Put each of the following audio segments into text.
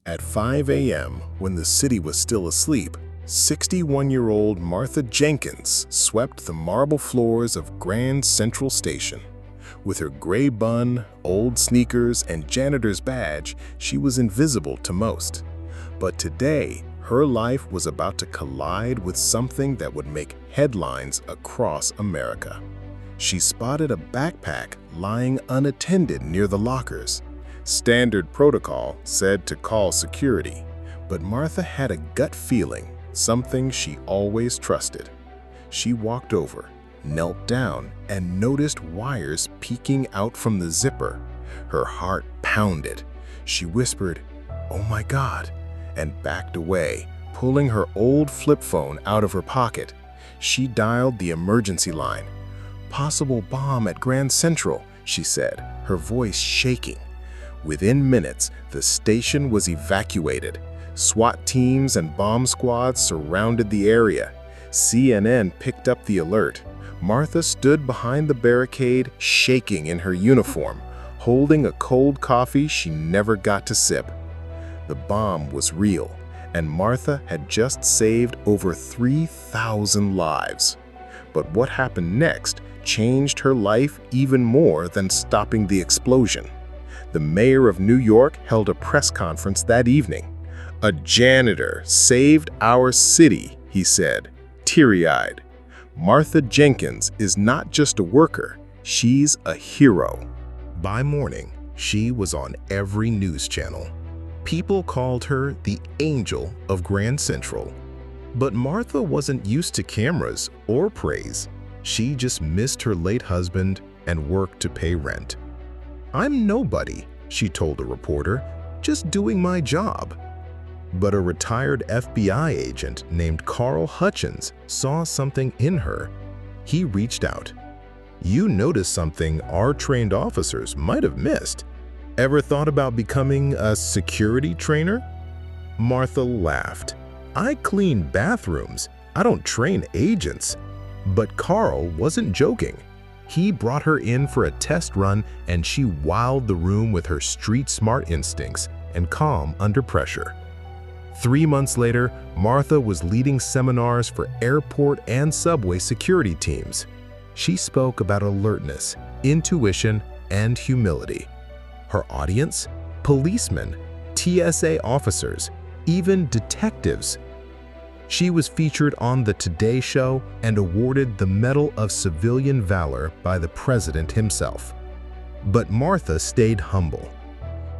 At 5 a.m., when the city was still asleep, 61-year-old Martha Jenkins swept the marble floors of Grand Central Station. With her gray bun, old sneakers, and janitor's badge, she was invisible to most. But today, her life was about to collide with something that would make headlines across America. She spotted a backpack lying unattended near the lockers. Standard protocol said to call security, but Martha had a gut feeling, something she always trusted. She walked over, knelt down, and noticed wires peeking out from the zipper. Her heart pounded. She whispered, "Oh my God," and backed away, pulling her old flip phone out of her pocket. She dialed the emergency line. "Possible bomb at Grand Central," she said, her voice shaking. Within minutes, the station was evacuated. SWAT teams and bomb squads surrounded the area. CNN picked up the alert. Martha stood behind the barricade, shaking in her uniform, holding a cold coffee she never got to sip. The bomb was real, and Martha had just saved over 3,000 lives. But what happened next changed her life even more than stopping the explosion. The mayor of New York held a press conference that evening. "A janitor saved our city," he said, teary-eyed. "Martha Jenkins is not just a worker, she's a hero." By morning, she was on every news channel. People called her the Angel of Grand Central. But Martha wasn't used to cameras or praise. She just missed her late husband and worked to pay rent. "I'm nobody," she told a reporter, "just doing my job." But a retired FBI agent named Carl Hutchins saw something in her. He reached out. "You noticed something our trained officers might have missed. Ever thought about becoming a security trainer?" Martha laughed. "I clean bathrooms. I don't train agents." But Carl wasn't joking. He brought her in for a test run, and she wowed the room with her street-smart instincts and calm under pressure. 3 months later, Martha was leading seminars for airport and subway security teams. She spoke about alertness, intuition, and humility. Her audience? Policemen, TSA officers, even detectives. She was featured on The Today Show and awarded the Medal of Civilian Valor by the president himself. But Martha stayed humble.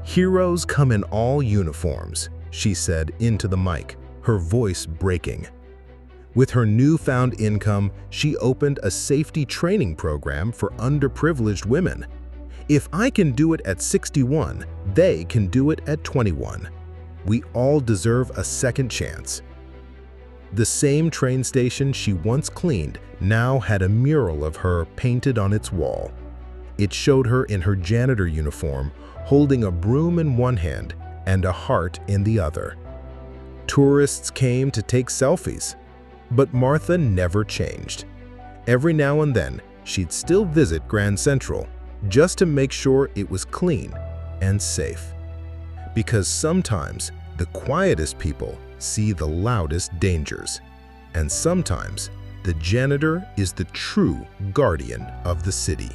"Heroes come in all uniforms," she said into the mic, her voice breaking. With her newfound income, she opened a safety training program for underprivileged women. "If I can do it at 61, they can do it at 21. We all deserve a second chance." The same train station she once cleaned now had a mural of her painted on its wall. It showed her in her janitor uniform, holding a broom in one hand and a heart in the other. Tourists came to take selfies, but Martha never changed. Every now and then, she'd still visit Grand Central just to make sure it was clean and safe. Because sometimes the quietest people see the loudest dangers, and sometimes the janitor is the true guardian of the city.